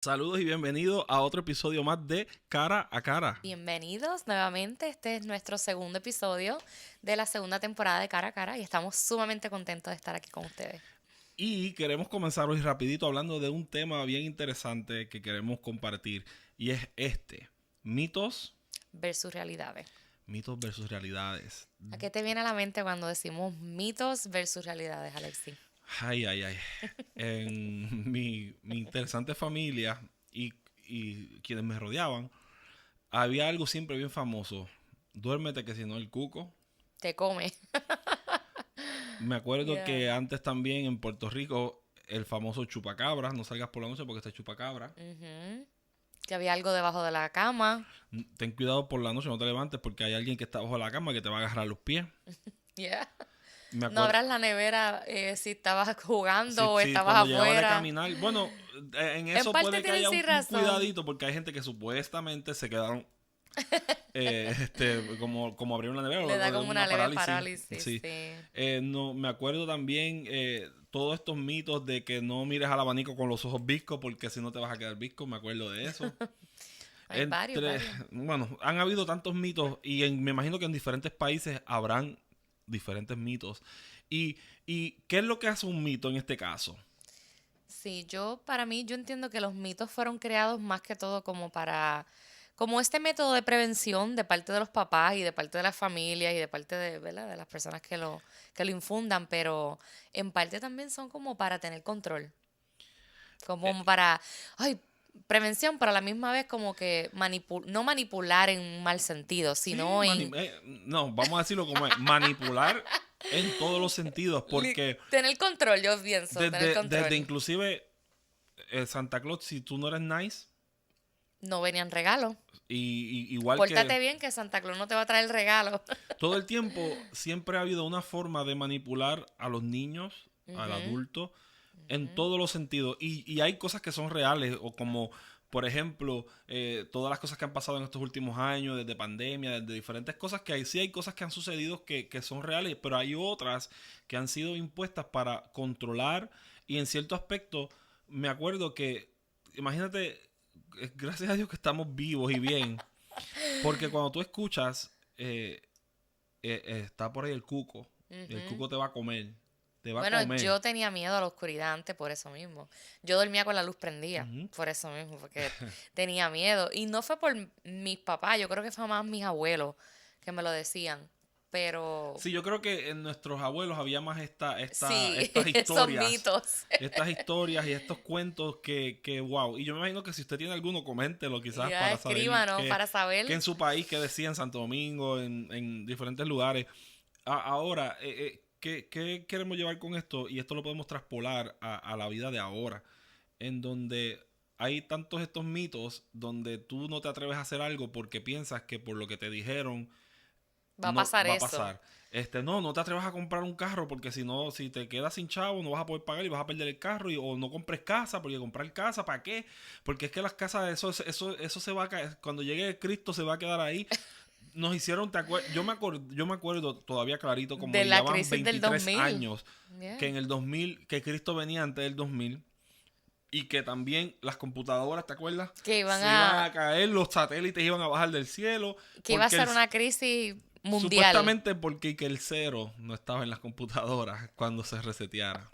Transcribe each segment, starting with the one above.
Saludos y bienvenidos a otro episodio más de Cara a Cara. Bienvenidos nuevamente, este es nuestro segundo episodio de la segunda temporada de Cara a Cara y estamos sumamente contentos de estar aquí con ustedes. Y queremos comenzar hoy rapidito hablando de un tema bien interesante que queremos compartir. Y es mitos, Versus realidades. mitos versus realidades. ¿A qué te viene a la mente cuando decimos mitos versus realidades, Alexi? Ay, ay, ay. En mi interesante familia y quienes me rodeaban, había algo siempre bien famoso. Duérmete que si no el cuco. Te come. Me acuerdo Yeah. que antes también en Puerto Rico el famoso chupacabra, no salgas por la noche porque está chupacabra. Ujú. Que había algo debajo de la cama. Ten cuidado por la noche, no te levantes porque hay alguien que está bajo la cama que te va a agarrar los pies. Yeah. Me No acuerdo, abras la nevera si estabas jugando o si estabas cuando llegaba de afuera. caminar, bueno, en En eso parte puede que tienes haya sí un razón. cuidadito porque hay gente que supuestamente se quedaron como abrieron la nevera Le o da de como una una leve parálisis. parálisis, Sí. sí. No, me acuerdo también todos estos mitos de que no mires al abanico con los ojos viscos porque si no te vas a quedar visco, me acuerdo de eso. Hay varios, Entre, varios. bueno, han habido tantos mitos y me imagino que en diferentes países habrán diferentes mitos. Y, ¿Y qué es lo que hace un mito en este caso? Sí, para mí, yo entiendo que los mitos fueron creados más que todo como este método de prevención de parte de los papás y de parte de las familias y de parte de, ¿verdad? De las personas que lo infundan, pero en parte también son como para tener control, como para, ay, prevención, pero a la misma vez como que no manipular en un mal sentido, Sí, sino en no, vamos a decirlo como es, manipular en todos los sentidos, porque tener control, yo pienso, tener desde control. inclusive Santa Claus, si tú no eres nice, No venían regalos. igual que Pórtate bien que Santa Claus no te va a traer el regalo. todo el tiempo, siempre ha habido una forma de manipular a los niños, al Ujú, adulto, en todos los sentidos. Y hay cosas que son reales, o como, por ejemplo, todas las cosas que han pasado en estos últimos años, desde pandemia, desde diferentes cosas que hay. Sí hay cosas que han sucedido que son reales, pero hay otras que han sido impuestas para controlar y en cierto aspecto, me acuerdo que, imagínate, gracias a Dios que estamos vivos y bien, porque cuando tú escuchas, está por ahí el cuco, y el ujú. cuco te va a Bueno, comer. yo tenía miedo a la oscuridad antes por eso mismo. Yo dormía con la luz prendida Ujú. por eso mismo, porque tenía miedo. Y no fue por mis papás, yo creo que fue más mis abuelos que me lo decían. Pero Sí, yo creo que en nuestros abuelos había más sí, son historias. mitos. Estas historias y estos cuentos wow. Y yo me imagino que si usted tiene alguno, coméntelo quizás Ya para saber escríbanos para qué saber. en su país, qué decía en Santo Domingo, en diferentes lugares. Ahora, ¿qué queremos llevar con esto? Y esto lo podemos traspolar a la vida de ahora, en donde hay tantos estos mitos donde tú no te atreves a hacer algo porque piensas que por lo que te dijeron Va a no pasar va a eso. pasar. No te atrevas a comprar un carro porque si no, si te quedas sin chavo, no vas a poder pagar y vas a perder el carro. O no compres casa, porque comprar casa, ¿para qué? Porque es que las casas, eso se va a caer. Cuando llegue Cristo se va a quedar ahí. Nos hicieron, yo me acuerdo todavía clarito, como De ya la van crisis del 23 2000. años, que Yeah. en el 2000 que Cristo venía antes del 2000 y que también las computadoras, ¿te acuerdas? Que iban Se iban a caer, los satélites iban a bajar del cielo, que iba a porque ser una crisis mundial. supuestamente porque que el cero no estaba en las computadoras cuando se reseteara.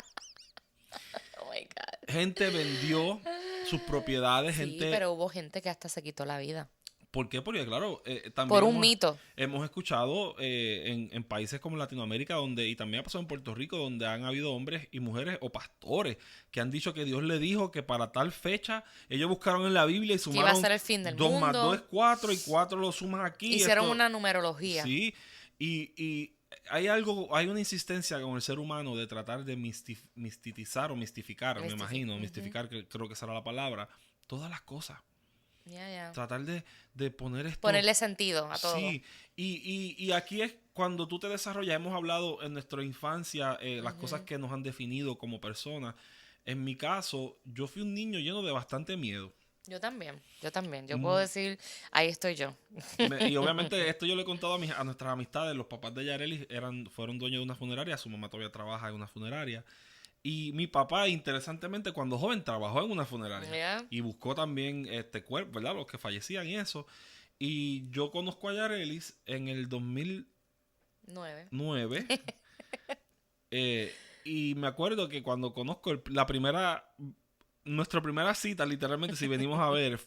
Oh my God. Gente vendió sus propiedades, Sí, gente. pero hubo gente que hasta se quitó la vida. ¿Por qué? Porque claro, Por también un mito. hemos escuchado en países como Latinoamérica, donde, y también ha pasado en Puerto Rico, donde han habido hombres y mujeres o pastores que han dicho que Dios le dijo que para tal fecha, ellos buscaron en la Biblia y Que iba a sumaron ser el fin del 2 más 2 es mundo. 4 y 4 lo suman aquí. Hicieron Esto, una numerología. sí, y hay una insistencia con el ser humano de tratar de mistitizar o mistificar, me imagino, Ujú. mistificar, que creo que será la palabra, todas las cosas. Ya, ya. Tratar de poner esto. Ponerle sentido a todo. Sí, y aquí es cuando tú te desarrollas, hemos hablado en nuestra infancia las cosas Ujú. que nos han definido como personas. En mi caso, yo fui un niño lleno de bastante miedo. Yo también, yo también. Yo puedo Mm, decir, ahí estoy yo. y obviamente esto yo le he contado a nuestras amistades. Los papás de Yareli fueron dueños de una funeraria, su mamá todavía trabaja en una funeraria. Y mi papá, interesantemente, cuando joven trabajó en una funeraria. Yeah. Y buscó también cuerpo, ¿verdad? Los que fallecían y eso. Y yo conozco a Yarelis en el 2009. 9. Y me acuerdo que cuando conozco nuestra primera cita, literalmente, si venimos a ver,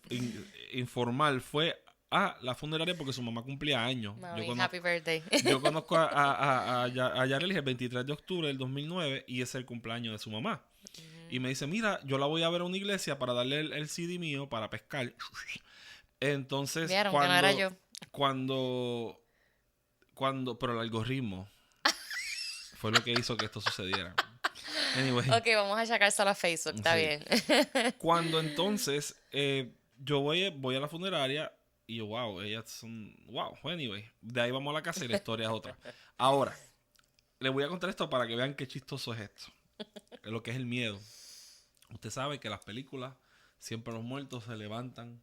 informal, fue a la funeraria porque su mamá cumplía años. Mami, happy birthday. Yo conozco a Yarelis el 23 de octubre del 2009 y es el cumpleaños de su mamá. Y me dice, mira, yo la voy a ver a una iglesia para darle el CD mío para pescar. Entonces, Vieron que no era yo. pero el algoritmo fue lo que hizo que esto sucediera. Anyway. Ok, vamos a sacárselo a Facebook, está bien. Cuando entonces yo voy a la funeraria y yo, wow, ellas son, wow, anyway. De ahí vamos a la casa y la historia es otra. Ahora, les voy a contar esto para que vean qué chistoso es esto. Lo que es el miedo. Usted sabe que las películas, siempre los muertos se levantan.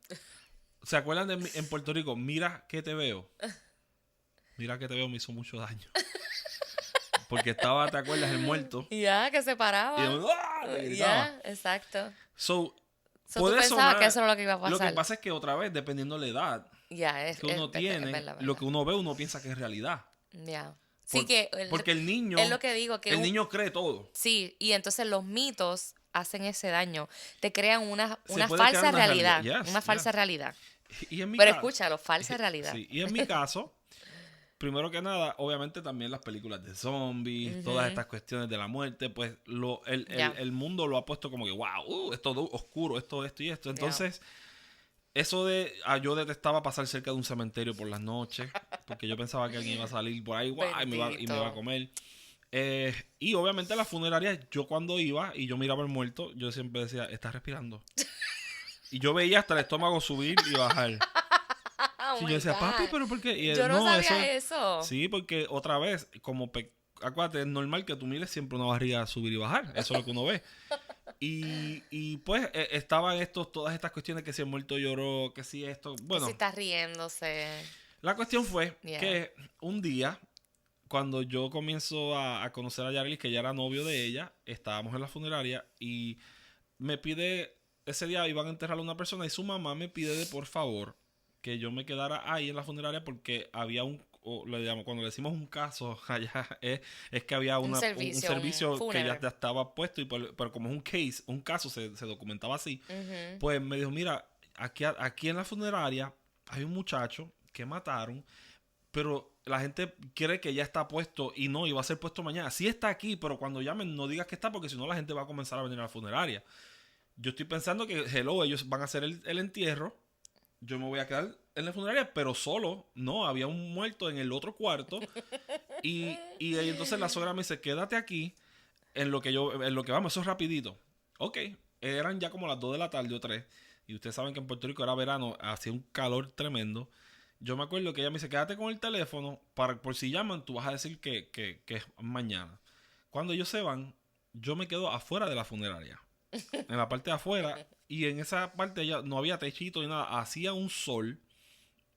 ¿Se acuerdan en Puerto Rico? Mira que te veo. Mira que te veo me hizo mucho daño. Porque estaba, ¿te acuerdas? El muerto. Ya, que se paraba. Y yo, ¡ah! Le gritaba. Ya, exacto. So tú pensabas que eso era lo que iba a pasar. Lo que pasa es que otra vez, dependiendo de la edad que uno tiene, verdad. lo que uno ve, uno piensa que es realidad. Ya. Sí, porque el niño, es lo que digo, que el niño cree todo. Sí, y entonces los mitos hacen ese daño. Te crean una puede falsa crear una realidad. Yes, una falsa realidad. Y en mi Pero escúchalo, falsa realidad. Sí, y en mi caso, primero que nada, obviamente también las películas de zombies, todas estas cuestiones de la muerte, pues el mundo lo ha puesto como que, wow, esto es oscuro, esto y esto. Entonces, eso de, yo detestaba pasar cerca de un cementerio por las noches, porque yo pensaba que alguien iba a salir por ahí, y me iba a comer. Y obviamente a las funerarias, yo cuando iba y yo miraba al muerto, yo siempre decía, está respirando. Y yo veía hasta el estómago subir y bajar. Oh, y yo decía, papi, ¿pero por qué? Y yo no sabía eso. Sí, porque otra vez, acuérdate, es normal que tú mires siempre una barriga subir y bajar. Eso es lo que uno ve. Y pues estaban todas estas cuestiones que si el muerto lloró, que si esto, bueno. Que si está riéndose. La cuestión fue que un día, cuando yo comienzo a conocer a Yarelis, que ya era novio de ella, estábamos en la funeraria y me pide, ese día iban a enterrar a una persona y su mamá me pide de por favor que yo me quedara ahí en la funeraria porque había cuando le decimos un caso allá, es que había un servicio que ya estaba puesto, pero como es un caso se documentaba así. Pues me dijo, mira, aquí en la funeraria hay un muchacho que mataron, pero la gente cree que ya está puesto y no, iba a ser puesto mañana. Sí está aquí, pero cuando llamen no digas que está porque si no la gente va a comenzar a venir a la funeraria. Yo estoy pensando que, ellos van a hacer el entierro. Yo me voy a quedar en la funeraria, pero solo. No, había un muerto en el otro cuarto. Y entonces la suegra me dice, quédate aquí en lo que vamos, eso es rapidito. Ok, eran ya como las 2 de la tarde o 3. Y ustedes saben que en Puerto Rico era verano, hacía un calor tremendo. Yo me acuerdo que ella me dice, quédate con el teléfono, por si llaman, tú vas a decir que es mañana. Cuando ellos se van, yo me quedo afuera de la funeraria. En la parte de afuera. Y en esa parte ya no había techito ni nada. Hacía un sol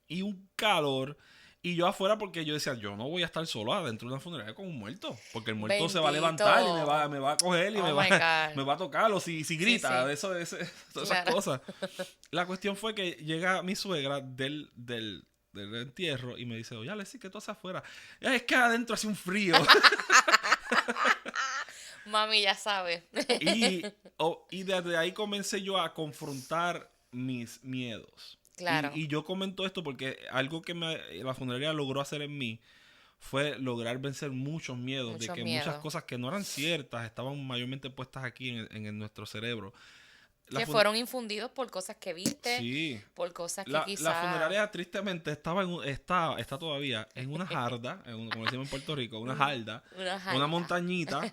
y un calor. Y yo afuera porque yo decía, yo no voy a estar solo adentro de una funeraria con un muerto. Porque el muerto se va a levantar y me va a coger y me va a tocar. O si grita, sí. Todas esas cosas. La cuestión fue que llega mi suegra del entierro y me dice, oye, Alexis, ¿qué tú haces afuera? Es que adentro hace un frío. Mami ya sabe. Y desde ahí comencé yo a confrontar mis miedos. Claro. Y yo comento esto porque algo que la funeraria logró hacer en mí fue lograr vencer muchos miedos. Muchas cosas que no eran ciertas estaban mayormente puestas aquí en nuestro cerebro. Que fueron infundidos por cosas que viste, sí. por cosas que quizás... La funeraria tristemente está todavía en una jarda, como decimos en Puerto Rico, una jarda, una montañita,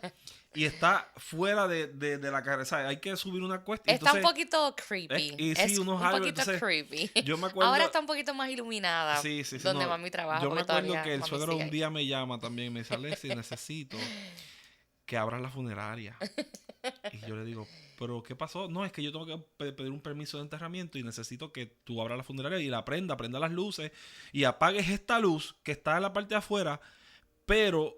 y está fuera de la carretera. O sea, hay que subir una cuesta. Está un poquito creepy. Sí, un poquito creepy. Yo me acuerdo, ahora está un poquito más iluminada. Sí, donde mami trabaja. Yo me acuerdo que el suegro un día me llama también y me dice, Alexis, necesito que abras la funeraria. Y yo le digo, ¿pero qué pasó? No, es que yo tengo que pedir un permiso de enterramiento y necesito que tú abras la funeraria y la prenda las luces y apagues esta luz que está en la parte de afuera, pero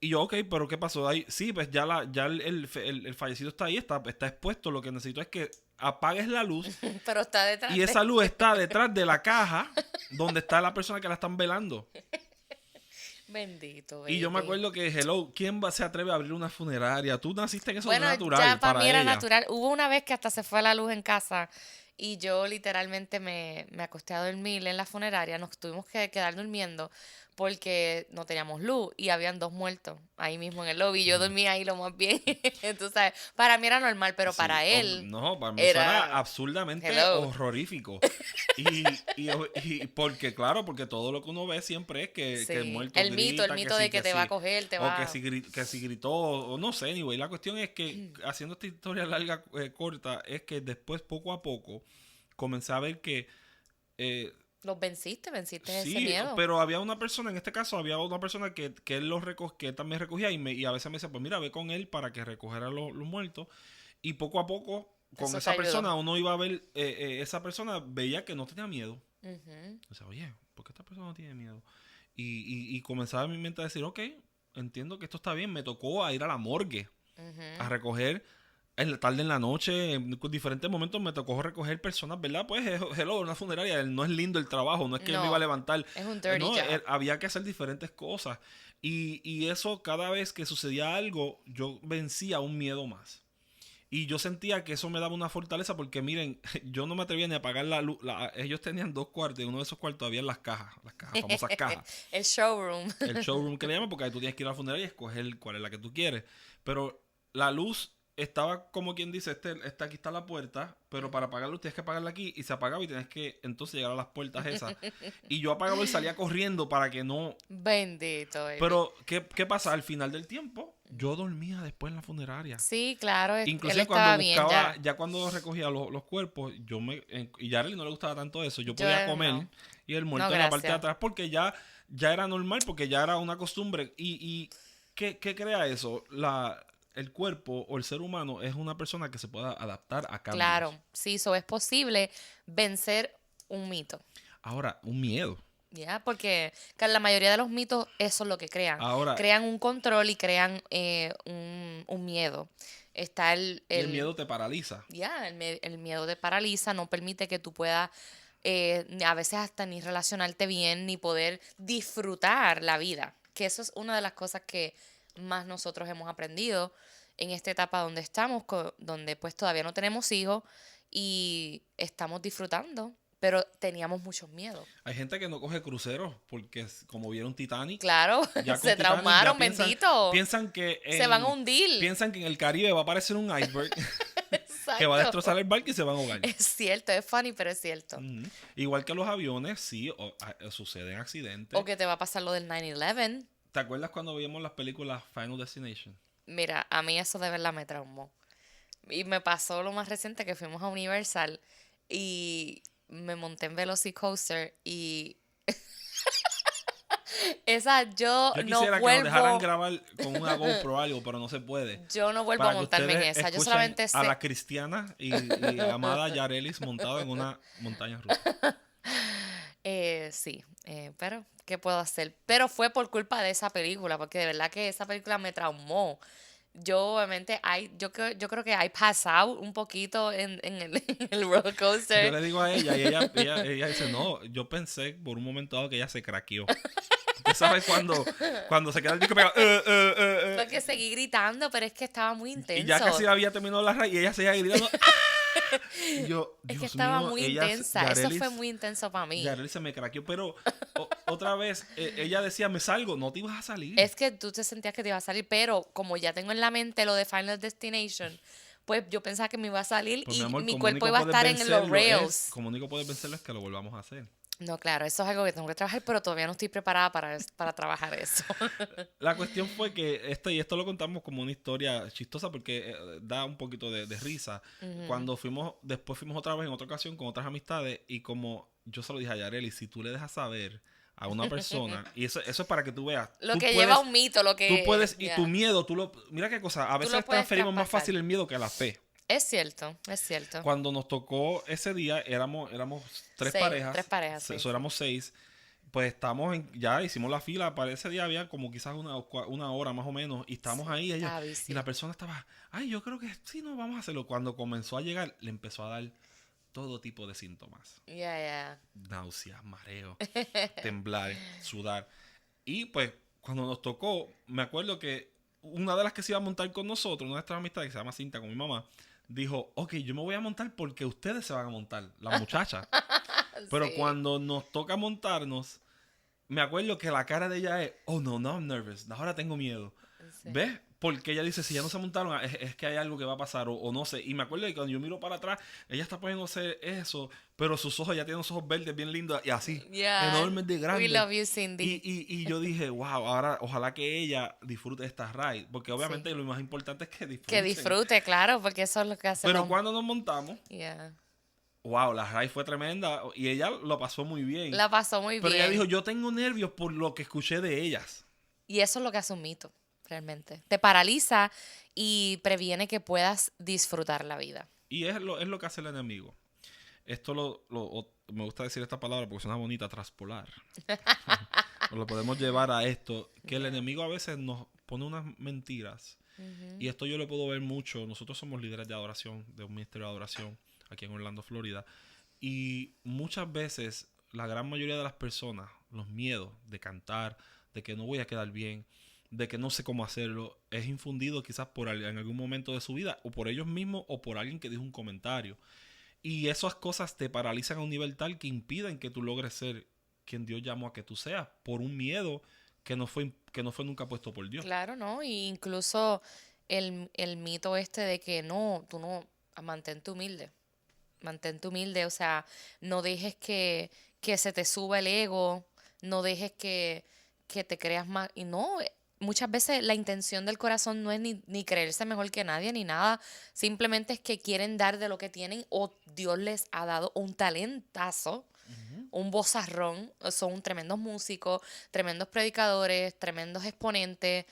Y yo, ok, pero ¿qué pasó ahí? Sí, pues ya el fallecido está ahí, está expuesto. Lo que necesito es que apagues la luz Pero está detrás y esa luz está detrás de la caja donde está la persona que la están velando. Bendito, Y yo me baby. acuerdo que, hello, ¿quién se atreve a abrir una funeraria? Tú naciste en eso Bueno, natural ya para mí era ella. natural. Hubo una vez que hasta se fue la luz en casa y yo literalmente me acosté a dormir en la funeraria. Nos tuvimos que quedar durmiendo porque no teníamos luz y habían 2 muertos ahí mismo en el lobby. Yo dormía ahí lo más bien. Tú sabes, para mí era normal, pero Sí, para él no, para mí eso era era, absurdamente hello. horrorífico. Y, y porque, claro, porque todo lo que uno ve siempre es que el Sí, muerto el grita, mito de que te va a coger, te o que va... que si gritó, o no sé, anyway. La cuestión es que, haciendo esta historia larga, corta, es que después, poco a poco, comencé a ver que eh, Los venciste ese sí, miedo. pero había una persona, en este caso, había una persona que él que él también recogía y a veces me decía, pues mira, ve con él para que recogiera los muertos. Y poco a poco, con Eso te esa ayudó. persona, uno iba a ver, esa persona veía que no tenía miedo. Ujú, O sea, oye, ¿por qué esta persona no tiene miedo? Y comenzaba en mi mente a decir, ok, entiendo que esto está bien. Me tocó a ir a la morgue a ujú. recoger en la tarde, en la noche, en diferentes momentos me tocó recoger personas, ¿verdad? Pues, hello, una funeraria, no es lindo el trabajo, no es que yo me iba a No, levantar, es un dirty no, job. había que hacer diferentes cosas. Y eso, cada vez que sucedía algo, yo vencía un miedo más. Y yo sentía que eso me daba una fortaleza porque, miren, yo no me atrevía ni a apagar la luz. Ellos tenían 2 cuartos y uno de esos cuartos había las cajas, famosas cajas. El showroom. El showroom que le llaman, porque ahí tú tienes que ir a la funeraria y escoger cuál es la que tú quieres. Pero la luz estaba como quien dice, aquí está la puerta, pero para apagar la luz tienes que apagarla aquí y se apagaba y tienes que entonces llegar a las puertas esas. Y yo apagaba y salía corriendo para que no... Bendito, baby. Pero, ¿qué pasa? Al final del tiempo, yo dormía después en la funeraria. Sí, claro, él Inclusive cuando estaba bien buscaba, ya. ya cuando recogía los cuerpos, y ya a él no le gustaba tanto eso, yo Yo podía comer no. y el No, muerto en la parte de gracias. atrás porque ya era normal, porque ya era una costumbre. ¿Y qué crea eso? El cuerpo o el ser humano es una persona que se pueda adaptar a cambios. Claro, sí, eso es posible vencer un mito. Ahora, un miedo. ¿Ya? Porque la mayoría de los mitos eso es lo que crean. Ahora, Crean un control y crean un miedo. Está y el miedo te paraliza. el miedo te paraliza, no permite que tú puedas a veces hasta ni relacionarte bien, ni poder disfrutar la vida. Que eso es una de las cosas que más nosotros hemos aprendido en esta etapa donde estamos, donde pues todavía no tenemos hijos y estamos disfrutando, pero teníamos muchos miedos. Hay gente que no coge cruceros porque como vieron Titanic, Claro, ya con se Titanic ya traumaron, bendito. piensan que Se van a hundir. piensan que en el Caribe va a aparecer un iceberg que va a Exacto. destrozar el barco y se van a ahogar. Es cierto, es funny, pero es cierto. Ujú. Igual que los aviones, sí, suceden accidentes. O que te va a pasar lo del 9/11. ¿Te acuerdas cuando veíamos las películas Final Destination? Mira, a mí eso de verdad me traumó. Y me pasó lo más reciente que fuimos a Universal y me monté en Velocicoaster y esa Yo quisiera que nos dejaran grabar con una GoPro o algo, pero no se puede. yo no vuelvo a Para que montarme en ustedes esa. Yo escuchen solamente a sé, la cristiana y amada Yarelis montada en una montaña rusa. sí, pero ¿qué puedo hacer? Pero fue por culpa de esa película, porque de verdad que esa película me traumó. Yo obviamente, yo creo que I pass out un poquito en el, en el roller Yo coaster. le digo a ella y ella dice, no, yo pensé por un momento dado que ella se craqueó. Usted sabe cuando se queda el disco pegado. Porque seguí gritando, pero es que estaba muy Y ya intenso. casi había terminado la raíz y ella seguía gritando. Y yo, Es que Dios estaba mío, muy intensa. Eso fue muy intenso para mí. Yarelis se me craqueó. Pero otra vez, ella decía, me salgo, no te ibas a salir. Es que tú te sentías que te iba a salir, pero como ya tengo en la mente lo de Final Destination, pues yo pensaba que me iba a salir Pues mi y amor, mi como cuerpo único iba a puedes estar en los vencerlo rails. como único puedes vencerlo es que lo volvamos a hacer. No, claro, eso es algo que tengo que trabajar, pero todavía no estoy preparada para trabajar eso. La cuestión fue que esto lo contamos como una historia chistosa porque da un poquito de risa. Cuando después fuimos otra vez en otra ocasión con otras amistades y como yo se lo dije a Yareli, si tú le dejas saber a una persona, y eso es para que tú veas, Lo tú que puedes, lleva un mito, lo tú puedes, que... y ya. tu miedo, mira qué cosa, a Tú lo veces puedes transferimos más traspasar. fácil el miedo que la fe. Es cierto, es cierto. Cuando nos tocó ese día, éramos tres Sí, parejas, tres parejas, sí. éramos 6. pues ya hicimos la fila, para ese día había como quizás una hora más o menos, y estábamos Sí, ahí ellos, estaba y busy. la persona estaba, ay, yo creo que sí, no, vamos a hacerlo. Cuando comenzó a llegar, le empezó a dar todo tipo de síntomas. Yeah, Náuseas, mareo, yeah. temblar, sudar. Y pues, cuando nos tocó, me acuerdo que una de las que se iba a montar con nosotros, una de nuestras amistades, que se llama Cinta, con mi mamá, dijo, ok, yo me voy a montar porque ustedes se van a montar, las muchachas. Pero Sí, cuando nos toca montarnos, me acuerdo que la cara de ella es, oh no, no, I'm nervous, ahora tengo miedo. sí. ¿Ves? Porque ella dice, si ya no se montaron, es que hay algo que va a pasar, o no sé. Y me acuerdo que cuando yo miro para atrás, ella está poniéndose eso, pero sus ojos ya tienen unos ojos verdes bien lindos y así, Yeah, enormes de we grandes. love you, Y, Cindy. y yo dije, wow, ahora ojalá que ella disfrute esta ride, porque Sí. obviamente lo más importante es que Que disfruten. disfrute, claro, porque eso es lo que hace Pero lo... cuando nos montamos, Yeah. wow, la ride fue tremenda y ella lo pasó muy bien. La pasó muy Pero ella dijo, bien. yo tengo nervios por lo que escuché de ellas. Y eso es lo que hace un mito, realmente. Te paraliza y previene que puedas disfrutar la vida. Y es lo que hace el enemigo. Esto me gusta decir esta palabra porque suena bonita, traspolar. Lo podemos llevar a esto, que el Yeah. enemigo a veces nos pone unas mentiras. Y esto yo lo puedo ver mucho. Nosotros somos líderes de adoración, de un ministerio de adoración aquí en Orlando, Florida. Y muchas veces, la gran mayoría de las personas, los miedos de cantar, de que no voy a quedar bien, de que no sé cómo hacerlo, es infundido quizás en algún momento de su vida, o por ellos mismos, o por alguien que dijo un comentario. Y esas cosas te paralizan a un nivel tal que impiden que tú logres ser quien Dios llamó a que tú seas, por un miedo que no fue nunca puesto por Dios. Claro, ¿no? Y incluso el mito este de que no, tú no, mantente humilde, o sea, no dejes que se te suba el ego, no dejes que te creas más, y no, muchas veces la intención del corazón no es ni creerse mejor que nadie ni nada, simplemente es que quieren dar de lo que tienen o Dios les ha dado un talentazo, Ujú. un vozarrón, son tremendos músicos, tremendos predicadores, tremendos exponentes,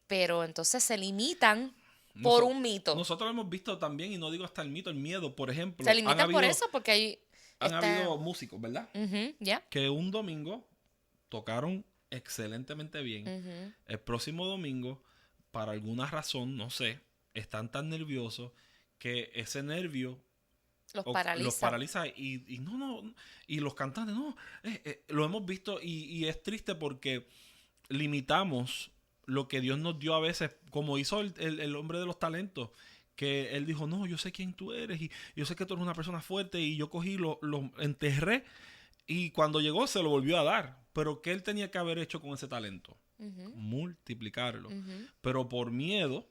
pero entonces se limitan por Noso- un mito. Nosotros lo hemos visto también, y no digo hasta el mito, el miedo. Por Se ejemplo, limitan por eso porque ahí han está... habido músicos, ¿verdad? Ujú, ¿ya? Que un domingo tocaron excelentemente bien. Ujú. El próximo domingo, para alguna razón, no sé, están tan nerviosos que ese nervio Los los paraliza. paraliza y y los cantantes, no, lo hemos visto y es triste porque limitamos lo que Dios nos dio a veces, como hizo el hombre de los talentos, que él dijo, no, yo sé quién tú eres y yo sé que tú eres una persona fuerte y yo cogí, lo enterré y cuando llegó se lo volvió a dar. Pero ¿qué él tenía que haber hecho con ese talento? Ujú, Multiplicarlo. ujú. Pero por miedo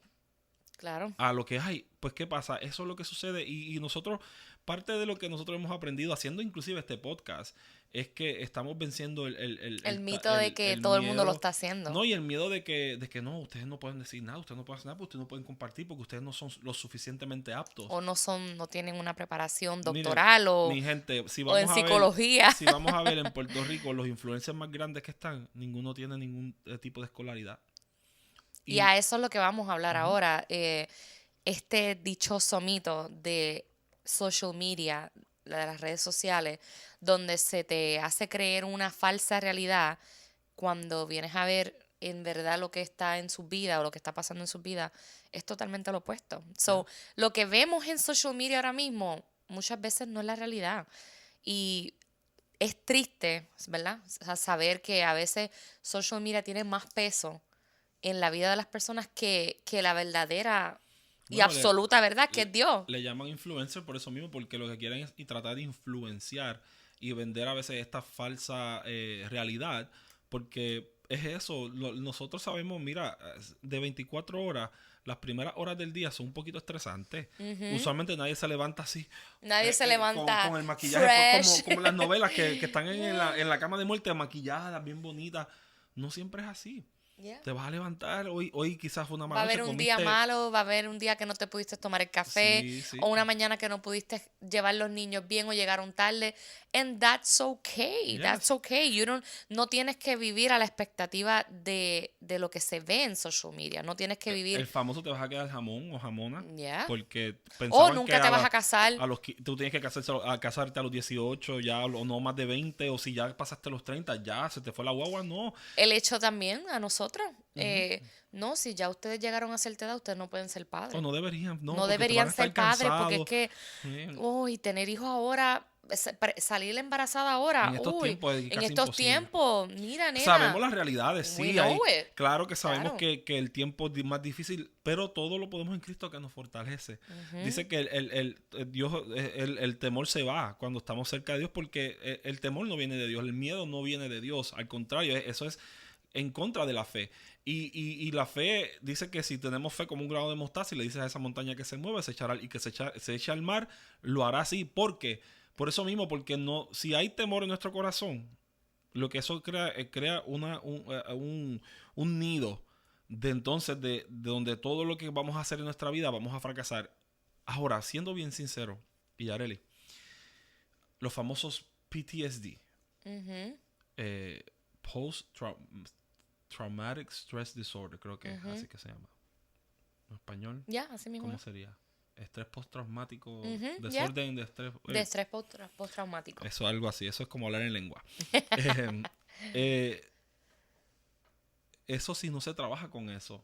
Claro. a lo que hay, pues ¿qué pasa? Eso es lo que sucede y nosotros, parte de lo que nosotros hemos aprendido haciendo inclusive este podcast, es que estamos venciendo El mito de que el todo el mundo lo miedo, está haciendo. no, y el miedo de que no, ustedes no pueden decir nada, ustedes no pueden hacer nada, porque ustedes no pueden compartir porque ustedes no son lo suficientemente aptos. O no son, no tienen una preparación Miren, doctoral mi gente, o en psicología. si vamos a ver en Puerto Rico los influencers más grandes que están, ninguno tiene ningún tipo de escolaridad. Y Y a eso es lo que vamos a hablar ujú, ahora. Este dichoso mito de social media, de las redes sociales, donde se te hace creer una falsa realidad cuando vienes a ver en verdad lo que está en su vida o lo que está pasando en su vida, es totalmente lo opuesto. ya, So, lo que vemos en social media ahora mismo muchas veces no es la realidad. Y es triste, ¿verdad? O sea, saber que a veces social media tiene más peso en la vida de las personas que la verdadera y bueno, absoluta verdad que es Dios. le llaman influencer por eso mismo, porque lo que quieren es y tratar de influenciar y vender a veces esta falsa realidad, porque es eso, nosotros sabemos, mira, de 24 horas, las primeras horas del día son un poquito estresantes. Ujú. Usualmente nadie se levanta así, Nadie se levanta con el maquillaje, fresh. como las novelas que están en la cama de muerte, maquilladas, bien bonitas. No siempre es así. Yeah. Te vas a levantar, hoy quizás fue una Va a mala noche, haber un día comiste... malo, va a haber un día que no te pudiste tomar el café, Sí, sí. o una mañana que no pudiste llevar los niños bien o llegaron tarde. And that's okay. That's Yes. okay. No tienes que vivir a la expectativa de lo que se ve en social media. No tienes que El vivir, famoso te vas a quedar jamón o jamona, yeah. porque O pensaban que nunca te vas a casar. tú tienes que casarte a los 18 ya, o no más de 20, o si ya pasaste los 30 ya se te fue la guagua, no. El hecho también a nosotros. Ujú. No, si ya ustedes llegaron a cierta edad, ustedes no pueden ser O padres. no deberían, no, No porque te van deberían a estar ser padres porque es cansados. que, Sí. uy, tener hijos ahora, salir embarazada ahora, En estos uy, tiempos es en casi estos imposible. tiempos, mira, Sabemos nena, las realidades, we sí, know it. claro que sabemos Claro. que el tiempo es más difícil, pero todo lo podemos en Cristo que nos fortalece. Ujú. Dice que el temor se va cuando estamos cerca de Dios, porque el temor no viene de Dios, el miedo no viene de Dios, al contrario, eso es en contra de la fe. Y la fe dice que si tenemos fe como un grano de mostaza y le dices a esa montaña que se mueve, se echará, y que se eche al mar, lo hará así. ¿Por qué? Por eso mismo, porque no, si hay temor en nuestro corazón, lo que eso crea un nido de entonces de donde todo lo que vamos a hacer en nuestra vida vamos a fracasar. Ahora, siendo bien sincero, y Areli, los famosos PTSD, Ujú, eh, Traumatic Stress Disorder, creo que es ujú. así que se llama. En español, Ya, así mismo ¿cómo es. sería? Estrés postraumático, Ujú, ya. desorden de estrés. De estrés postraumático. Eso, algo así. Eso es como hablar en lengua. Eh, eh, eso sí no se trabaja con eso.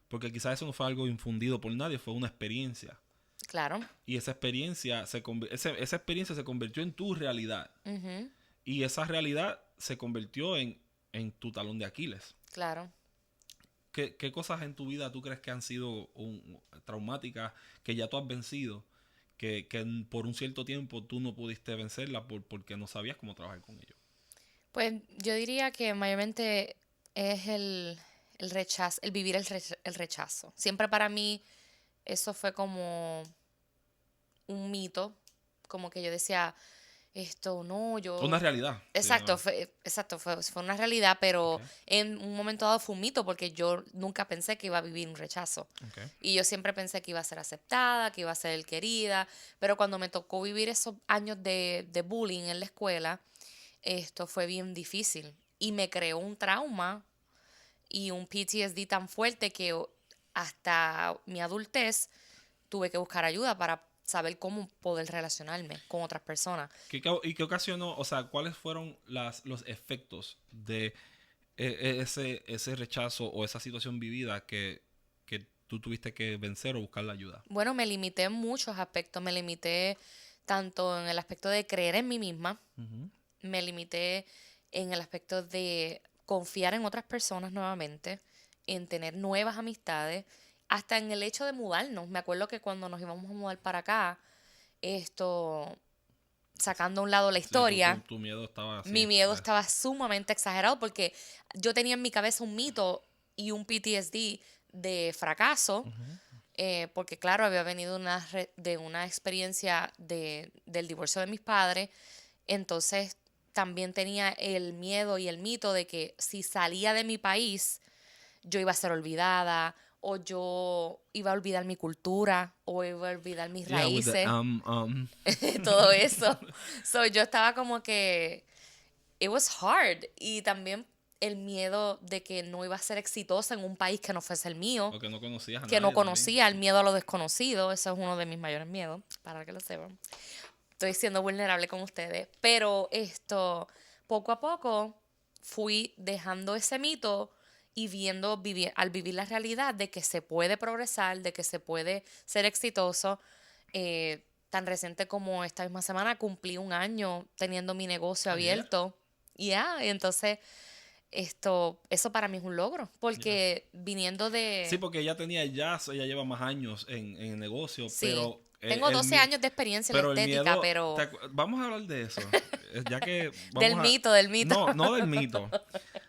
Porque quizás eso no fue algo infundido por nadie, fue una experiencia. Claro. Y esa experiencia esa experiencia se convirtió en tu realidad. Ujú, Y esa realidad se convirtió en tu talón de Aquiles. claro. ¿Qué cosas en tu vida tú crees que han sido traumáticas, que ya tú has vencido, que por un cierto tiempo tú no pudiste vencerla porque no sabías cómo trabajar con ello? Pues yo diría que mayormente es el rechazo, el vivir el rechazo. Siempre para mí eso fue como un mito, como que yo decía, esto no, Una yo... realidad. Sí, Exacto, fue una realidad, pero okay, en un momento dado fue un mito porque yo nunca pensé que iba a vivir un rechazo. okay. Y yo siempre pensé que iba a ser aceptada, que iba a ser querida, pero cuando me tocó vivir esos años de bullying en la escuela, esto fue bien difícil y me creó un trauma y un PTSD tan fuerte que hasta mi adultez tuve que buscar ayuda para saber cómo poder relacionarme con otras personas. ¿Y qué ocasionó? O sea, ¿cuáles fueron los efectos de ese rechazo o esa situación vivida que tú tuviste que vencer o buscar la ayuda? Bueno, me limité en muchos aspectos. Me limité tanto en el aspecto de creer en mí misma, Ujú. me limité en el aspecto de confiar en otras personas nuevamente, en tener nuevas amistades, hasta en el hecho de mudarnos. Me acuerdo que cuando nos íbamos a mudar para acá, esto, sacando a un lado la Sí, historia, tu miedo estaba así. mi miedo estaba sumamente exagerado porque yo tenía en mi cabeza un mito y un PTSD de fracaso, Ujú. porque claro, había venido de una experiencia del divorcio de mis padres, entonces también tenía el miedo y el mito de que si salía de mi país, yo iba a ser olvidada, o yo iba a olvidar mi cultura, o iba a olvidar mis Yeah, with the raíces, todo eso. So, yo estaba como que it was hard. Y también el miedo de que no iba a ser exitosa en un país que no fuese el mío, o que no conocías a que no nadie también. conocía, el miedo a lo desconocido. Eso es uno de mis mayores miedos, para que lo sepan. Estoy siendo vulnerable con ustedes. Pero esto, poco a poco, fui dejando ese mito y viendo, al vivir la realidad de que se puede progresar, de que se puede ser exitoso. Tan reciente como esta misma semana cumplí un año teniendo mi negocio Ayer. abierto. Y entonces eso para mí es un logro, Yes. porque viniendo Sí, de, porque ella tenía jazz, ella lleva más años en el negocio, sí, tengo 12 años de experiencia en la pero el estética, miedo, pero vamos a hablar de eso, ya que del vamos a, mito, del mito. no, no del mito,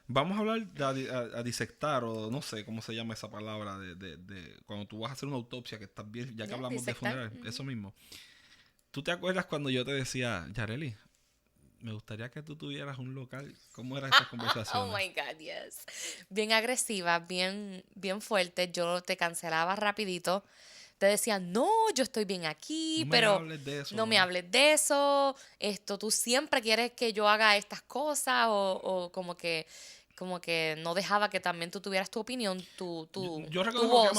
vamos a hablar de a disectar, o no sé cómo se llama esa palabra, de cuando tú vas a hacer una autopsia, que estás bien, ya que Ya, hablamos de disectar. funerales, eso mismo. ¿Tú te acuerdas cuando yo te decía, Yareli, Me gustaría que tú tuvieras un local. ¿Cómo eran estas Oh conversaciones? my God, yes. Bien agresiva, bien fuerte. Yo te cancelaba rapidito. Te decía, no, yo estoy bien No aquí, me pero hables de no me eso. hables de eso. Tú siempre quieres que yo haga estas cosas o como que no dejaba que también tú tuvieras tu opinión, Yo tu reconozco que voz. I'm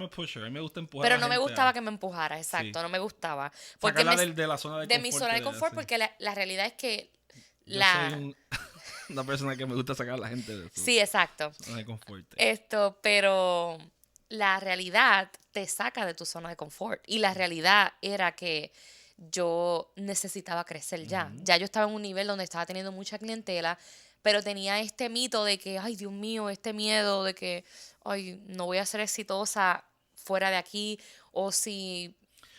a pusher. A mí me gusta empujar a Pero la no me gente gustaba a... que me empujara, Sí. exacto, no me gustaba. Porque Sacarla de la zona de de mi confort zona de de confort, así. porque la realidad es que Yo soy la... una persona que me gusta sacar a la gente de su Sí, exacto. zona de confort. Pero la realidad te saca de tu zona de confort. Y la realidad era que yo necesitaba crecer ya. Ujú. Ya yo estaba en un nivel donde estaba teniendo mucha clientela, pero tenía este mito de que, ay, Dios mío, este miedo de que, ay, no voy a ser exitosa fuera de aquí, o si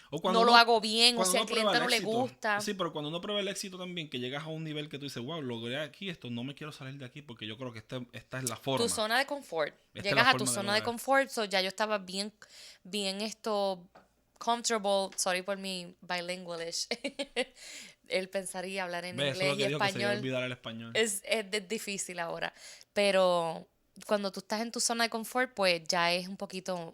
O no lo hago bien, o cuando si al uno prueba cliente el no le éxito. gusta. Sí, pero cuando uno prueba el éxito también, que llegas a un nivel que tú dices, wow, logré aquí esto, no me quiero salir de aquí porque yo creo que esta es la Tu forma. zona de confort. Esta es la Llegas a tu forma de zona de lograr. confort, so ya yo estaba bien comfortable, sorry por mi bilingualish. El pensar y hablar en ¿Ves? Eso es inglés lo y que dijo que se iba a español olvidar el español. es difícil ahora. Pero cuando tú estás en tu zona de confort, pues ya es un poquito,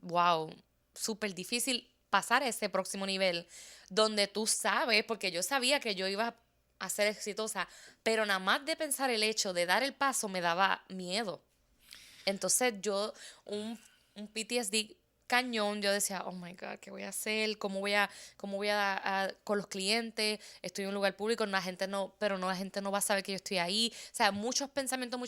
wow, súper difícil pasar a ese próximo nivel donde tú sabes, porque yo sabía que yo iba a ser exitosa, pero nada más de pensar el hecho de dar el paso me daba miedo. Entonces un PTSD cañón, yo decía, oh my God, ¿qué voy a hacer? Cómo voy con los clientes? Estoy en un lugar público, pero no, la gente no va a saber que yo estoy ahí. O sea, muchos pensamientos,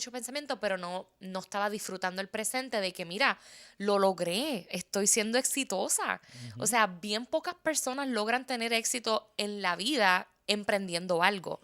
pero no estaba disfrutando el presente de que, mira, lo logré, estoy siendo exitosa. O Ujú. sea, bien pocas personas logran tener éxito en la vida emprendiendo algo.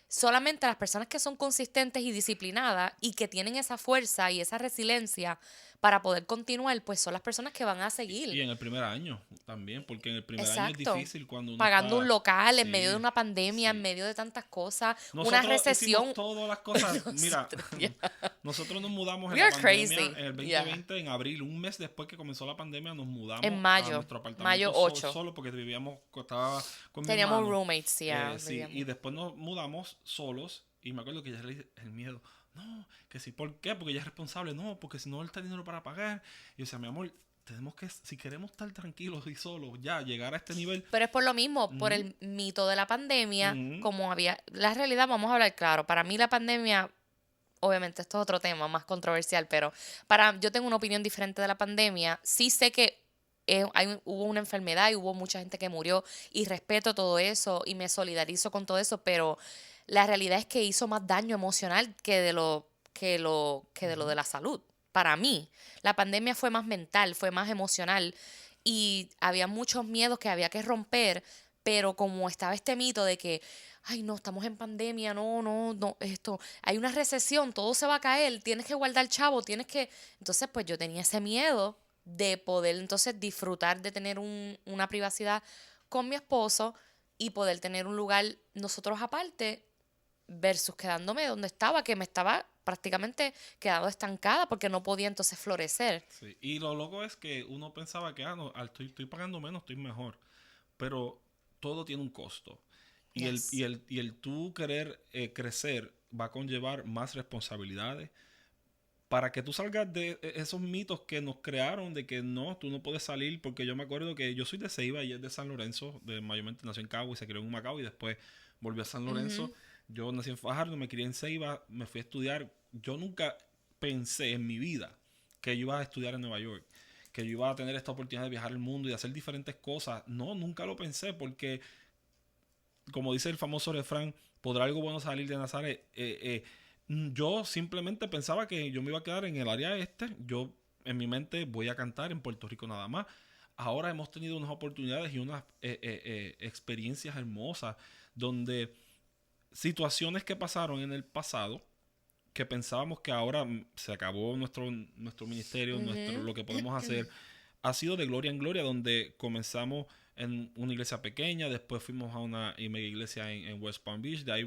Solamente las personas que son consistentes y disciplinadas y que tienen esa fuerza y esa resiliencia para poder continuar, pues son las personas que van a Y seguir. en el primer año también, porque en el primer año es Exacto. difícil cuando uno Pagando un está... local en medio de Sí, una pandemia, en sí. medio de tantas cosas, una Nosotros hicimos recesión. todas las cosas. Mira, Nosotros, yeah. nosotros nos mudamos en We la are pandemia, crazy. en el Yeah. 2020, en abril, un mes después que comenzó la pandemia, nos En mudamos a mayo, nuestro mayo apartamento 8. solo porque vivíamos, estaba con mi Teníamos hermano. roommates, ya, Sí, y vivíamos. después nos mudamos solos. Y me acuerdo que ya le dije el miedo. No, que sí, ¿por qué? Porque ella es responsable. No, porque si no, él está dinero para pagar. Y yo decía, mi amor, tenemos que, si queremos estar tranquilos y solos, ya llegar a este nivel. Pero es por lo mismo, por Ujú, el mito de la pandemia, ujú, como había, la realidad, vamos a hablar claro, para mí la pandemia, obviamente esto es otro tema más controversial, pero yo tengo una opinión diferente de la pandemia. Sí sé que hubo una enfermedad y hubo mucha gente que murió y respeto todo eso y me solidarizo con todo eso, pero la realidad es que hizo más daño emocional que de lo ujú. de la salud. Para mí, la pandemia fue más mental, fue más emocional y había muchos miedos que había que romper, pero como estaba este mito de que, ay, no, estamos en pandemia, no, hay una recesión, todo se va a caer, tienes que guardar chavo, tienes que... Entonces, pues yo tenía ese miedo de poder entonces disfrutar de tener una privacidad con mi esposo y poder tener un lugar nosotros aparte versus quedándome donde estaba, que me estaba prácticamente quedado estancada porque no podía entonces florecer. Sí. Y lo loco es que uno pensaba que, no, estoy pagando menos, estoy mejor. Pero todo tiene un costo. Yes. Y el tú querer crecer va a conllevar más responsabilidades para que tú salgas de esos mitos que nos crearon de que no, tú no puedes salir, porque yo me acuerdo que yo soy de Ceiba y es de San Lorenzo, mayormente nació en Cagua y se crió en Macao y después volvió a San Lorenzo. Ujú. Yo nací en Fajardo, me crié en Ceiba, me fui a estudiar. Yo nunca pensé en mi vida que yo iba a estudiar en Nueva York, que yo iba a tener esta oportunidad de viajar al mundo y de hacer diferentes cosas. No, nunca lo pensé porque, como dice el famoso refrán, ¿podrá algo bueno salir de Nazaret? Yo simplemente pensaba que yo me iba a quedar en el área este. Yo en mi mente voy a cantar en Puerto Rico nada más. Ahora hemos tenido unas oportunidades y unas experiencias hermosas donde situaciones que pasaron en el pasado que pensábamos que ahora se acabó nuestro ministerio, Ujú. lo que podemos hacer, ha sido de gloria en gloria, donde comenzamos en una iglesia pequeña, después fuimos a una mega iglesia en West Palm Beach, de ahí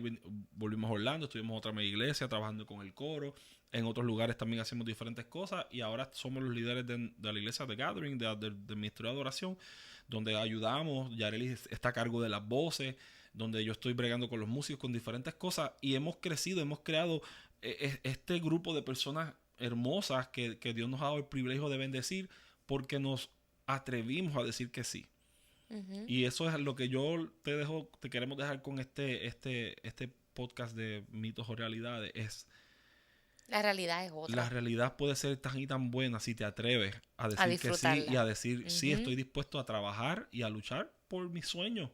volvimos a Orlando, estuvimos en otra mega iglesia trabajando con el coro, en otros lugares también hacemos diferentes cosas y ahora somos los líderes de la iglesia de Gathering, del ministerio de adoración, donde ayudamos. Yarelis está a cargo de las voces, donde yo estoy bregando con los músicos, con diferentes cosas, y hemos crecido, hemos creado este grupo de personas hermosas que Dios nos ha dado el privilegio de bendecir porque nos atrevimos a decir que sí. Ujú. Y eso es lo que yo te queremos dejar con este podcast de mitos o realidades. Es La realidad es la otra. realidad puede ser tan y tan buena si te atreves a A decir que sí y disfrutarla. a decir sí, Ujú, estoy dispuesto a trabajar y a luchar por mis sueños.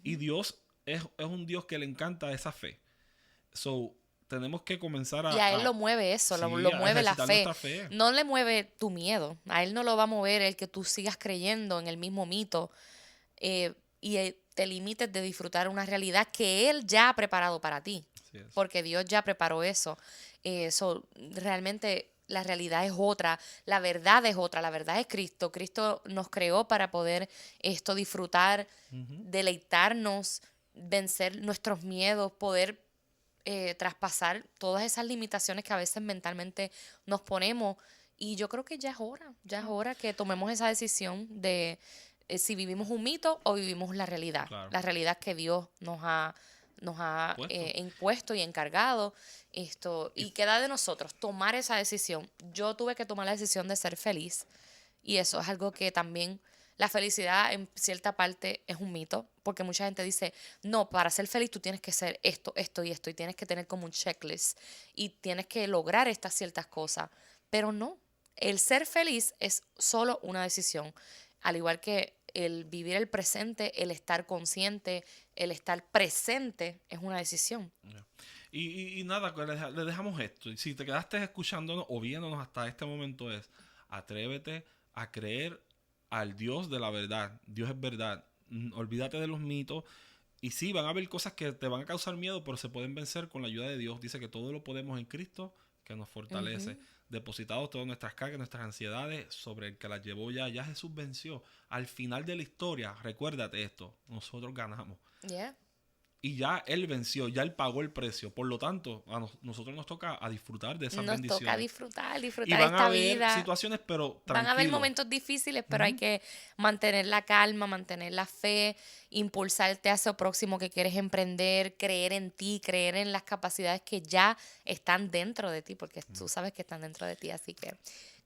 Y ujú. Dios es un Dios que le encanta esa fe. So, tenemos que comenzar Y a él lo mueve eso, sí, lo a mueve la ejercitar fe. nuestra fe. No le mueve tu miedo. A él no lo va a mover el que tú sigas creyendo en el mismo mito y te limites de disfrutar una realidad que él ya ha preparado para ti. Así es. Porque Dios ya preparó eso. Realmente la realidad es otra, la verdad es otra, la verdad es Cristo. Cristo nos creó para poder disfrutar, Ujú. deleitarnos, vencer nuestros miedos, poder traspasar todas esas limitaciones que a veces mentalmente nos ponemos. Y yo creo que ya es hora que tomemos esa decisión de si vivimos un mito o vivimos Claro. la realidad que Dios nos ha Puesto. impuesto y encargado. Y Y queda de nosotros tomar esa decisión. Yo tuve que tomar la decisión de ser feliz y eso es algo que también la felicidad en cierta parte es un mito, porque mucha gente dice, no, para ser feliz tú tienes que ser esto, esto y esto, y tienes que tener como un checklist, y tienes que lograr estas ciertas cosas, pero no, el ser feliz es solo una decisión, al igual que el vivir el presente, el estar consciente, el estar presente es una decisión. ya. Y nada, que le dejamos esto. Y si te quedaste escuchándonos o viéndonos hasta este momento es, atrévete a creer al Dios de la verdad. Dios es verdad. Olvídate de los mitos. Y sí, van a haber cosas que te van a causar miedo, pero se pueden vencer con la ayuda de Dios. Dice que todo lo podemos en Cristo, que nos fortalece. Ujú. Depositados todas nuestras cargas, nuestras ansiedades sobre el que las llevó ya. Ya Jesús venció. Al final de la historia, recuérdate esto, nosotros ganamos. Yeah. Y ya Él venció, ya Él pagó el precio. Por lo tanto, nosotros nos toca a disfrutar de esas Nos toca bendiciones. disfrutar, Y disfrutar van a esta haber vida. situaciones, pero Van a haber tranquilo. momentos difíciles, pero hay Ujú. que mantener la calma, mantener la fe, impulsarte hacia lo próximo que quieres emprender, creer en ti, creer en las capacidades que ya están dentro de ti, porque tú sabes que están dentro de ti. Así que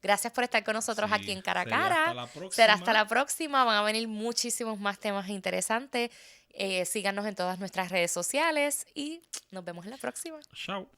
gracias por estar con nosotros aquí Sí, en Cara a sería hasta Cara. la Será hasta próxima. la próxima. Van a venir muchísimos más temas interesantes. Síganos en todas nuestras redes sociales y nos vemos en la próxima. Chao.